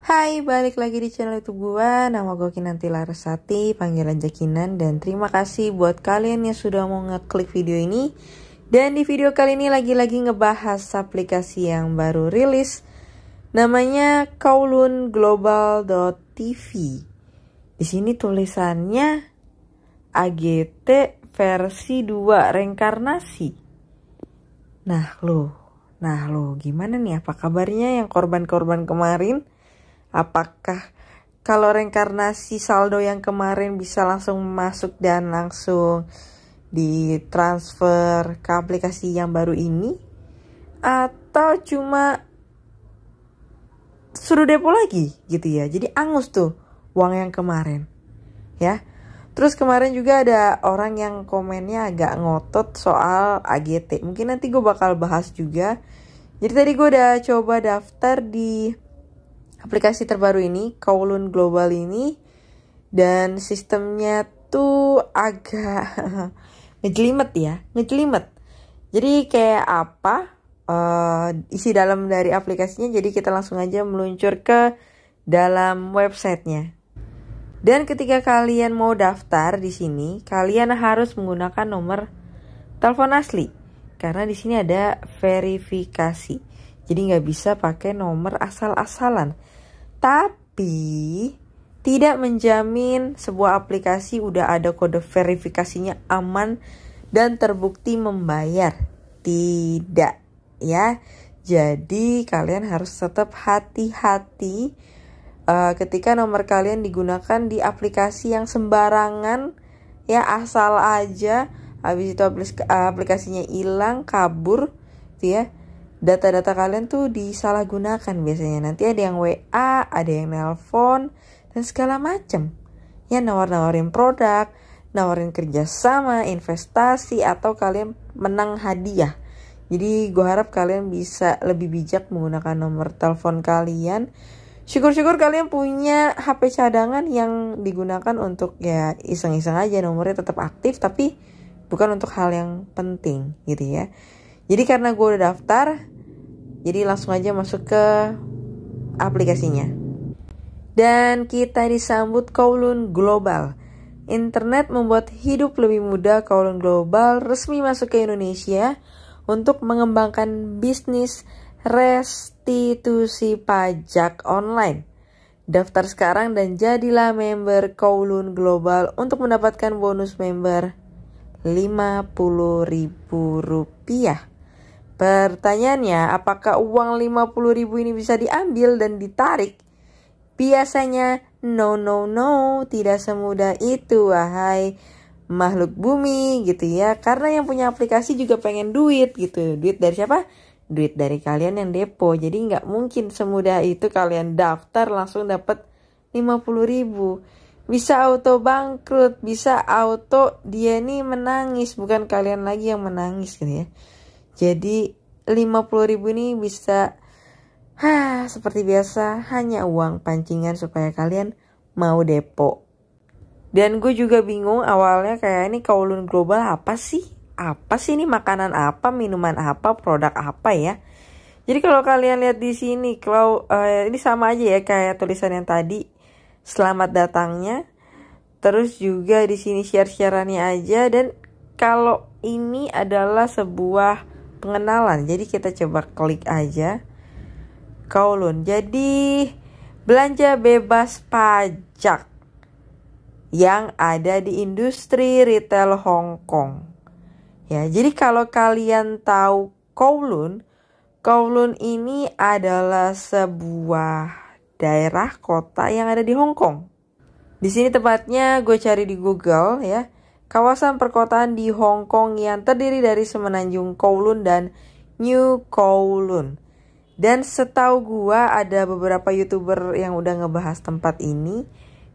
Hai, balik lagi di channel YouTube gua. Nama gue Kinanti Larasati, panggilan Jakinan. Dan terima kasih buat kalian yang sudah mau ngeklik video ini. Dan di video kali ini lagi-lagi ngebahas aplikasi yang baru rilis. Namanya kowloonglobal.tv. Di sini tulisannya AGT versi 2 reinkarnasi. Nah lo gimana nih? Apa kabarnya yang korban-korban kemarin? Apakah kalau reinkarnasi saldo yang kemarin bisa langsung masuk dan langsung ditransfer ke aplikasi yang baru ini? Atau cuma suruh depo lagi gitu ya? Jadi angus tuh uang yang kemarin ya. Terus kemarin juga ada orang yang komennya agak ngotot soal AGT. Mungkin nanti gue bakal bahas juga. Jadi tadi gue udah coba daftar di aplikasi terbaru ini, Kowloon Global ini. Dan sistemnya tuh agak ngejelimet ya, ngejelimet. Jadi kayak apa isi dalam dari aplikasinya. Jadi kita langsung aja meluncur ke dalam websitenya. Dan ketika kalian mau daftar di sini, kalian harus menggunakan nomor telepon asli. Karena di sini ada verifikasi. Jadi nggak bisa pakai nomor asal-asalan. Tapi tidak menjamin sebuah aplikasi udah ada kode verifikasinya aman dan terbukti membayar. Tidak ya. Jadi kalian harus tetap hati-hati ketika nomor kalian digunakan di aplikasi yang sembarangan ya, asal aja. Habis itu aplikasinya hilang, kabur gitu ya. Data-data kalian tuh disalahgunakan biasanya. Nanti ada yang WA, ada yang nelpon, dan segala macem. Ya nawar-nawarin produk, nawarin kerjasama, investasi, atau kalian menang hadiah. Jadi gue harap kalian bisa lebih bijak menggunakan nomor telepon kalian. Syukur-syukur kalian punya HP cadangan yang digunakan untuk ya iseng-iseng aja, nomornya tetap aktif tapi bukan untuk hal yang penting gitu ya. Jadi karena gue udah daftar, jadi langsung aja masuk ke aplikasinya. Dan kita disambut Kowloon Global. Internet membuat hidup lebih mudah. Kowloon Global resmi masuk ke Indonesia untuk mengembangkan bisnis restitusi pajak online. Daftar sekarang dan jadilah member Kowloon Global untuk mendapatkan bonus member Rp50.000. Pertanyaannya, apakah uang 50.000 ini bisa diambil dan ditarik? Biasanya no, tidak semudah itu wahai makhluk bumi gitu ya. Karena yang punya aplikasi juga pengen duit gitu. Duit dari siapa? Duit dari kalian yang depo. Jadi nggak mungkin semudah itu kalian daftar langsung dapat 50.000. Bisa auto bangkrut, bisa auto dia nih menangis, bukan kalian lagi yang menangis gitu ya. Jadi 50.000 ini bisa seperti biasa hanya uang pancingan supaya kalian mau depo. Dan gue juga bingung awalnya, kayak ini Kowloon Global apa sih? Apa sih ini, makanan apa, minuman apa, produk apa ya? Jadi kalau kalian lihat di sini, ini sama aja ya kayak tulisan yang tadi, selamat datangnya. Terus juga di sini share-shareannya aja. Dan kalau ini adalah sebuah pengenalan, jadi kita coba klik aja Kowloon. Jadi belanja bebas pajak yang ada di industri retail Hong Kong. Ya, jadi kalau kalian tahu Kowloon ini adalah sebuah daerah kota yang ada di Hong Kong. Di sini tepatnya gue cari di Google ya. Kawasan perkotaan di Hong Kong yang terdiri dari Semenanjung Kowloon dan New Kowloon. Dan setahu gue ada beberapa YouTuber yang udah ngebahas tempat ini.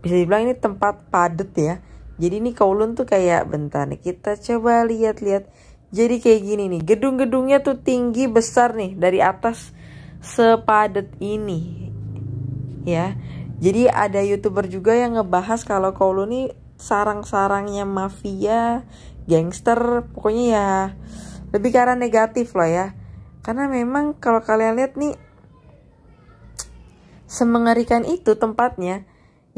Bisa dibilang ini tempat padat ya. Jadi ini Kowloon tuh kayak, bentar nih kita coba lihat-lihat. Jadi kayak gini nih, gedung-gedungnya tuh tinggi besar nih, dari atas sepadat ini. Ya. Jadi ada YouTuber juga yang ngebahas kalau Kowloon ini sarang-sarangnya mafia, gangster, pokoknya ya lebih ke arah negatif lah ya. Karena memang kalau kalian lihat nih, semengerikan itu tempatnya.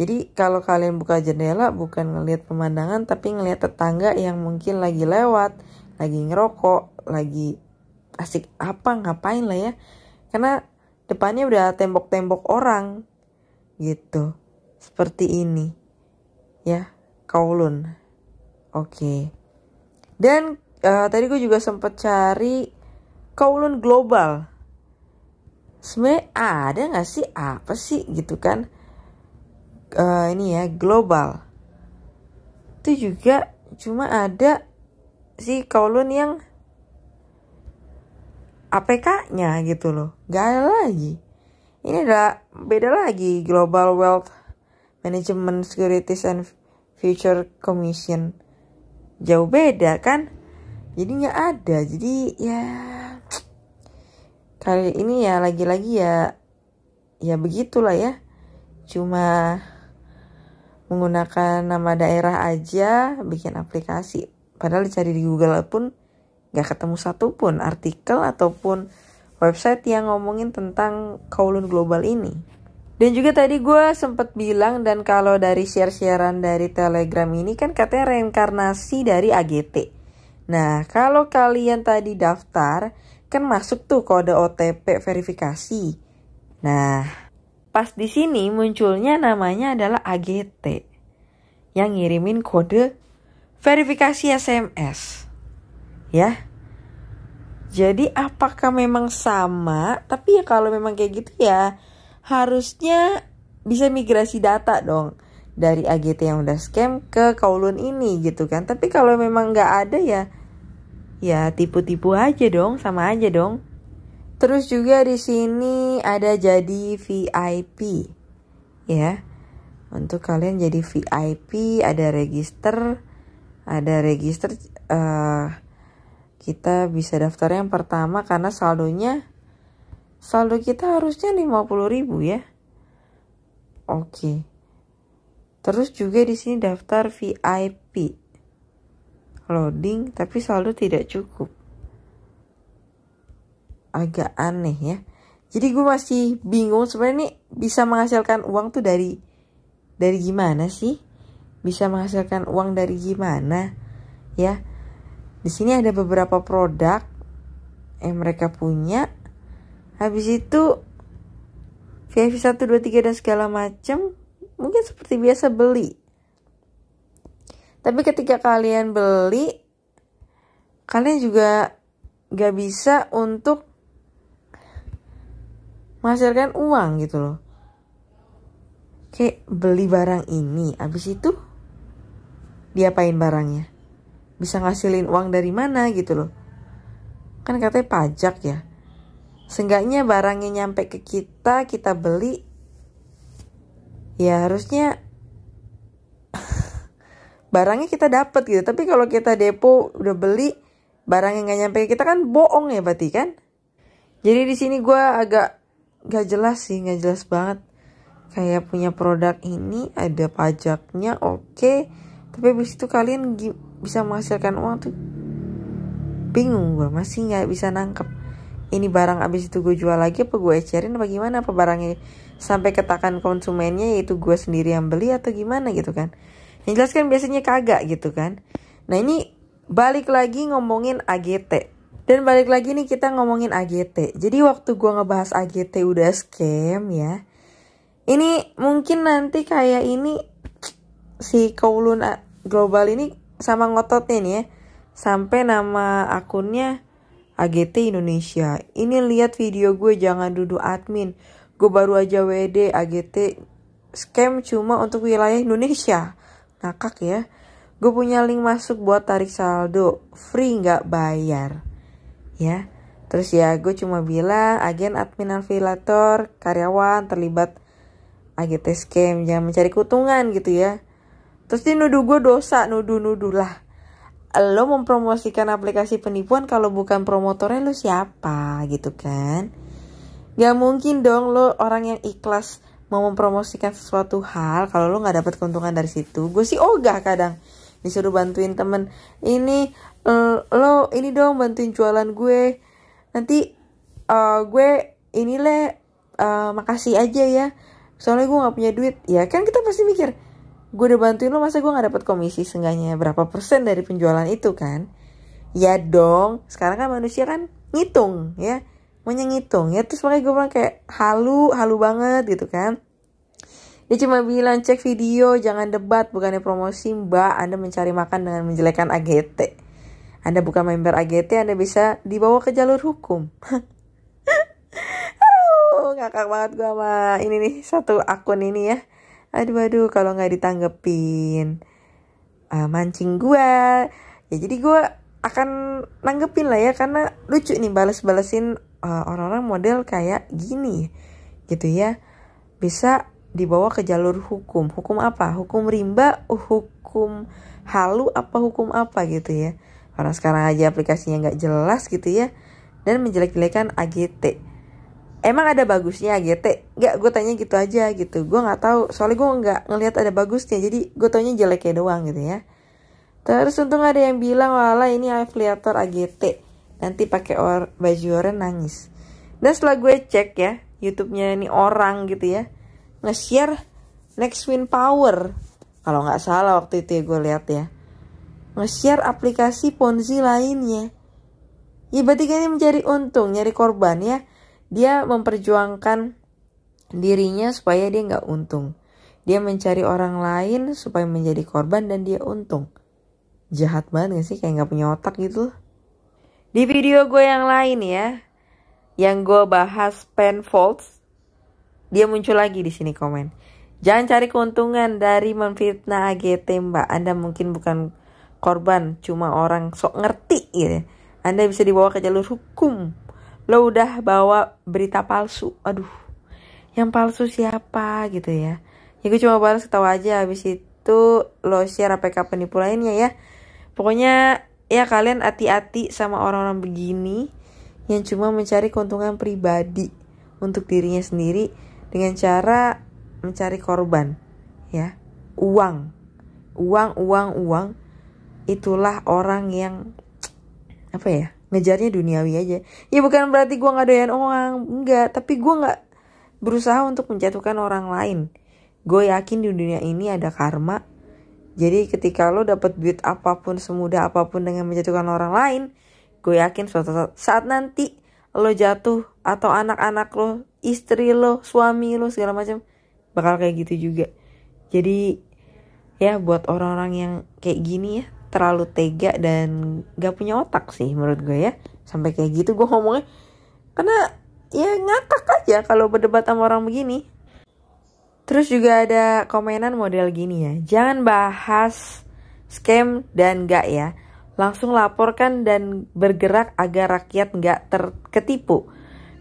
Jadi kalau kalian buka jendela bukan ngelihat pemandangan tapi ngelihat tetangga yang mungkin lagi lewat, lagi ngerokok, lagi asik apa ngapain lah ya. Karena depannya udah tembok-tembok orang gitu. Seperti ini. Ya, Kowloon. Oke. Dan tadi gue juga sempat cari Kowloon Global. Sebenarnya ada gak sih? Apa sih gitu kan? Ini ya global itu juga cuma ada si Kowloon yang APK-nya gitu loh, gak ada lagi. Ini ada beda lagi, Global Wealth Management Securities and Future Commission, jauh beda kan, jadi nggak ada. Jadi ya kali ini ya lagi-lagi ya begitulah ya, cuma menggunakan nama daerah aja bikin aplikasi. Padahal dicari di Google pun gak ketemu satupun artikel ataupun website yang ngomongin tentang Kowloon Global ini. Dan juga tadi gue sempet bilang, dan kalau dari share-sharean dari Telegram ini kan katanya reinkarnasi dari AGT. Nah kalau kalian tadi daftar kan masuk tuh kode OTP verifikasi. Nah pas di sini munculnya namanya adalah AGT yang ngirimin kode verifikasi SMS. Ya. Jadi apakah memang sama? Tapi ya kalau memang kayak gitu ya harusnya bisa migrasi data dong dari AGT yang udah scam ke Kowloon ini gitu kan. Tapi kalau memang nggak ada ya tipu-tipu aja dong, sama aja dong. Terus juga di sini ada jadi VIP, ya. Untuk kalian jadi VIP ada register, kita bisa daftar yang pertama karena saldo kita harusnya 50.000 ya. Oke. Terus juga di sini daftar VIP, loading tapi saldo tidak cukup. Agak aneh ya. Jadi gue masih bingung sebenarnya nih bisa menghasilkan uang tuh dari gimana sih? Bisa menghasilkan uang dari gimana? Ya. Di sini ada beberapa produk yang mereka punya. Habis itu VIP 1 2 3 dan segala macam mungkin seperti biasa beli. Tapi ketika kalian beli, kalian juga gak bisa untuk menghasilkan uang gitu loh. Kayak beli barang ini, abis itu diapain barangnya? Bisa ngasilin uang dari mana gitu loh. Kan katanya pajak ya. Seenggaknya barangnya nyampe ke kita beli, ya harusnya barangnya kita dapat gitu. Tapi kalau kita depo udah beli, barangnya nggak nyampe ke kita kan bohong ya berarti kan. Jadi di sini gue agak gak jelas sih, gak jelas banget. Kayak punya produk ini ada pajaknya, oke. Tapi abis itu kalian bisa menghasilkan uang tuh bingung gue, masih gak bisa nangkep. Ini barang abis itu gue jual lagi apa gue ecerin apa gimana, apa barangnya sampai ke tangan konsumennya yaitu gue sendiri yang beli atau gimana gitu kan. Yang jelas kan biasanya kagak gitu kan. Nah ini balik lagi ngomongin AGT. Dan balik lagi nih kita ngomongin AGT. Jadi waktu gue ngebahas AGT udah scam ya. Ini mungkin nanti kayak ini si Kowloon Global ini sama ngototnya nih ya. Sampai nama akunnya AGT Indonesia. Ini lihat video gue jangan duduk admin. Gue baru aja WD AGT scam cuma untuk wilayah Indonesia. Ngakak ya. Gue punya link masuk buat tarik saldo. Free nggak bayar. Ya, terus ya gue cuma bilang agen admin afiliator karyawan terlibat AGT scam, jangan mencari keuntungan gitu ya. Terus dia nuduh gue dosa, nuduh lah. Lo mempromosikan aplikasi penipuan kalau bukan promotornya lo siapa gitu kan. Gak mungkin dong lo orang yang ikhlas mau mempromosikan sesuatu hal kalau lo gak dapat keuntungan dari situ. Gue sih ogah kadang disuruh bantuin temen ini, lo ini dong bantuin jualan gue, nanti gue makasih aja ya, soalnya gue gak punya duit. Ya kan kita pasti mikir, gue udah bantuin lo, masa gue gak dapat komisi seenggaknya berapa persen dari penjualan itu kan? Ya dong, sekarang kan manusia kan ngitung ya, maunya ngitung ya. Terus makanya gue bilang kayak halu banget gitu kan. Dia cuma bilang, cek video, jangan debat, bukannya promosi mbak, Anda mencari makan dengan menjelekkan AGT. Anda bukan member AGT, Anda bisa dibawa ke jalur hukum. Aduh, ngakak banget gue sama ini nih, satu akun ini ya. Aduh, kalau gak ditanggepin mancing gue. Ya jadi gue akan nanggepin lah ya, karena lucu nih bales-balesin orang-orang model kayak gini gitu ya. Bisa dibawa ke jalur hukum. Hukum apa? Hukum rimba, hukum halu, apa hukum apa gitu ya. Karena sekarang aja aplikasinya gak jelas gitu ya. Dan menjelek-jelekan AGT. Emang ada bagusnya AGT? Gak, gue tanya gitu aja gitu. Gue gak tahu, soalnya gue gak ngelihat ada bagusnya. Jadi gue taunya jeleknya doang gitu ya. Terus untung ada yang bilang, walah ini afiliator AGT, nanti pakai baju oranye nangis. Dan setelah gue cek ya, YouTube-nya ini orang gitu ya, nge-share Next Win Power, kalau nggak salah waktu itu ya gue lihat ya, nge-share aplikasi Ponzi lainnya. Ya berarti kan dia mencari untung, nyari korban ya. Dia memperjuangkan dirinya supaya dia nggak untung. Dia mencari orang lain supaya menjadi korban dan dia untung. Jahat banget gak sih, kayak nggak punya otak gitu. Di video gue yang lain ya, yang gue bahas Penfolds, dia muncul lagi di sini komen. Jangan cari keuntungan dari memfitnah AGT mbak. Anda mungkin bukan korban, cuma orang sok ngerti gitu. Anda bisa dibawa ke jalur hukum. Lo udah bawa berita palsu. Aduh, yang palsu siapa gitu ya. Ya gue cuma balas ketawa aja. Habis itu lo share APK penipu lainnya ya. Pokoknya ya kalian hati-hati sama orang-orang begini yang cuma mencari keuntungan pribadi untuk dirinya sendiri dengan cara mencari korban ya. Uang. Itulah orang yang apa ya, ngejarnya duniawi aja. Ya bukan berarti gue gak doyan uang, enggak. Tapi gue gak berusaha untuk menjatuhkan orang lain. Gue yakin di dunia ini ada karma. Jadi ketika lo dapet duit apapun, semudah apapun dengan menjatuhkan orang lain, gue yakin suatu saat nanti lo jatuh, atau anak-anak lo, istri lo, suami lo, segala macam bakal kayak gitu juga. Jadi ya buat orang-orang yang kayak gini ya, terlalu tega dan gak punya otak sih menurut gue ya. Sampai kayak gitu gue ngomongnya, karena ya ngakak aja kalau berdebat sama orang begini. Terus juga ada komenan model gini ya, jangan bahas scam dan gak ya, langsung laporkan dan bergerak agar rakyat gak terketipu.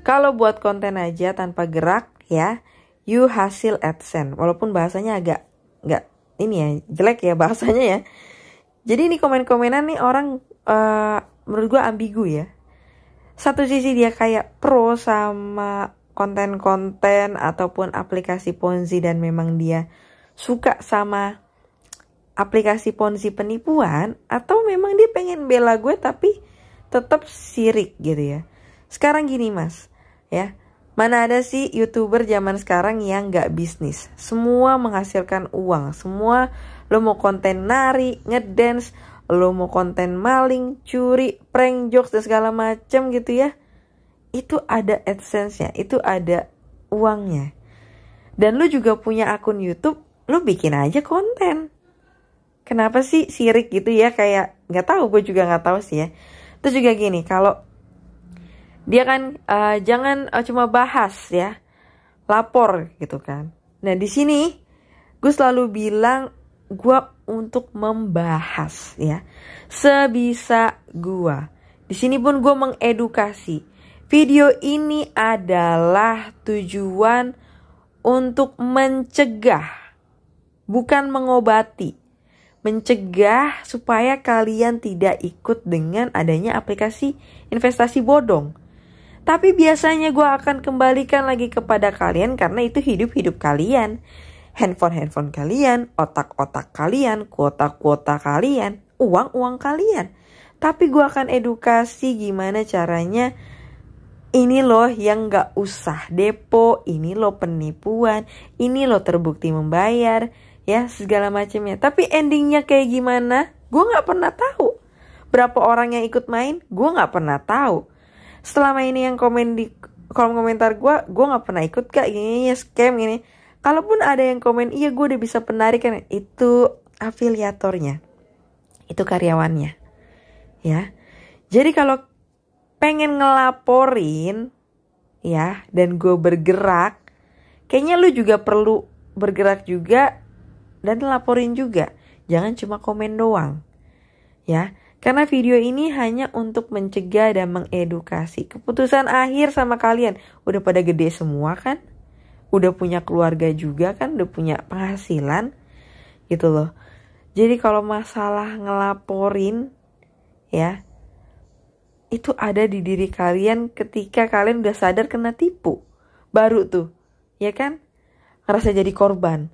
Kalau buat konten aja tanpa gerak ya, you hasil AdSense. Walaupun bahasanya agak gak ini ya, jelek ya bahasanya ya. Jadi ini komen-komenan nih orang menurut gue ambigu ya. Satu sisi dia kayak pro sama konten-konten ataupun aplikasi Ponzi dan memang dia suka sama aplikasi Ponzi penipuan, atau memang dia pengen bela gue tapi tetap sirik gitu ya. Sekarang gini mas ya, mana ada sih YouTuber zaman sekarang yang gak bisnis? Semua menghasilkan uang. Semua lo mau konten nari, ngedance, lo mau konten maling, curi, prank jokes dan segala macam gitu ya. Itu ada AdSense-nya, itu ada uangnya. Dan lo juga punya akun YouTube, lo bikin aja konten. Kenapa sih sirik gitu ya? Kayak gak tahu, gue juga gak tahu sih ya. Terus juga gini, kalau dia kan jangan cuma bahas ya, lapor gitu kan. Nah di sini gue selalu bilang gue untuk membahas ya, sebisa gue. Di sini pun gue mengedukasi. Video ini adalah tujuan untuk mencegah, bukan mengobati. Mencegah supaya kalian tidak ikut dengan adanya aplikasi investasi bodong. Tapi biasanya gue akan kembalikan lagi kepada kalian karena itu hidup-hidup kalian. Handphone kalian, otak-otak kalian, kuota-kuota kalian, uang-uang kalian. Tapi gue akan edukasi gimana caranya Ini loh yang gak usah depo, ini loh penipuan, ini loh terbukti membayar, ya segala macamnya. Tapi endingnya kayak gimana? Gue gak pernah tahu. Berapa orang yang ikut main? Gue gak pernah tahu. Selama ini yang komen di kolom komentar gue gak pernah ikut kak, ini scam ini. Kalaupun ada yang komen, iya gue udah bisa penarikan, itu afiliatornya, itu karyawannya, ya. Jadi kalau pengen ngelaporin ya dan gue bergerak, kayaknya lu juga perlu bergerak juga dan laporin juga. Jangan cuma komen doang, ya. Karena video ini hanya untuk mencegah dan mengedukasi. Keputusan akhir sama kalian. Udah pada gede semua kan? Udah punya keluarga juga kan? Udah punya penghasilan gitu loh. Jadi kalau masalah ngelaporin ya, itu ada di diri kalian ketika kalian udah sadar kena tipu. Baru tuh, ya kan? Ngerasa jadi korban.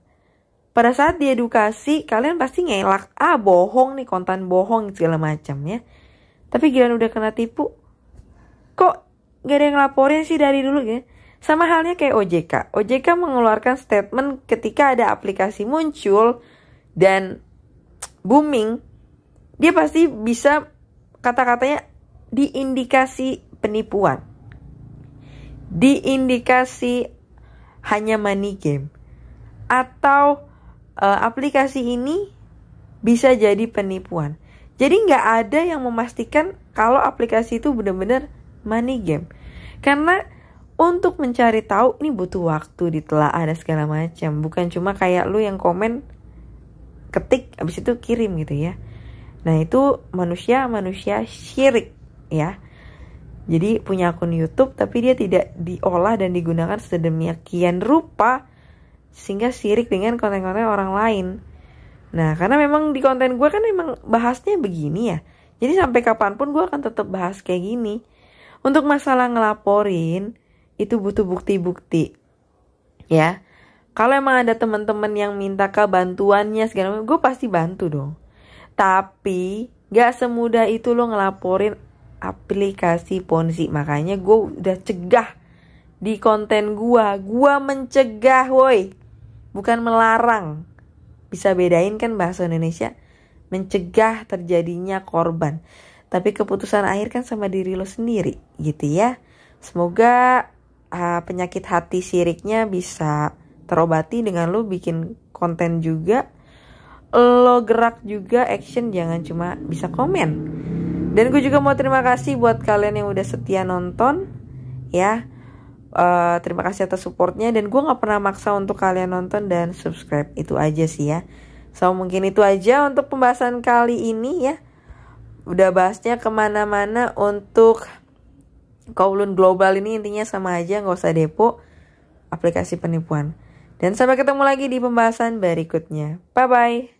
Pada saat diedukasi, kalian pasti ngelak. Bohong nih, konten bohong segala macam ya. Tapi giliran udah kena tipu, kok gak ada yang ngelaporin sih dari dulu ya? Sama halnya kayak OJK. OJK mengeluarkan statement ketika ada aplikasi muncul dan booming. Dia pasti bisa kata-katanya diindikasi penipuan, diindikasi hanya money game, atau aplikasi ini bisa jadi penipuan. Jadi nggak ada yang memastikan kalau aplikasi itu benar-benar money game. Karena untuk mencari tahu ini butuh waktu, ditelaah dan segala macam. Bukan cuma kayak lu yang komen, ketik, abis itu kirim gitu ya. Nah itu manusia syirik ya. Jadi punya akun YouTube tapi dia tidak diolah dan digunakan sedemikian rupa sehingga syirik dengan konten-konten orang lain. Nah karena memang di konten gue kan memang bahasnya begini ya. Jadi sampai kapanpun gue akan tetap bahas kayak gini. Untuk masalah ngelaporin itu butuh bukti-bukti ya. Kalau emang ada teman-teman yang minta ke bantuannya segala macam, gue pasti bantu dong. Tapi gak semudah itu lo ngelaporin aplikasi ponzi. Makanya gue udah cegah di konten gue. Gue mencegah woi, bukan melarang. Bisa bedain kan bahasa Indonesia? Mencegah terjadinya korban. Tapi keputusan akhir kan sama diri lo sendiri gitu ya. Semoga penyakit hati syiriknya bisa terobati dengan lo bikin konten juga. Lo gerak juga, action, jangan cuma bisa komen. Dan gue juga mau terima kasih buat kalian yang udah setia nonton ya. Terima kasih atas supportnya. Dan gue gak pernah maksa untuk kalian nonton dan subscribe. Itu aja sih ya. So mungkin itu aja untuk pembahasan kali ini ya. Udah bahasnya kemana-mana untuk Kowloon Global ini intinya sama aja, gak usah depo, aplikasi penipuan. Dan sampai ketemu lagi di pembahasan berikutnya. Bye-bye.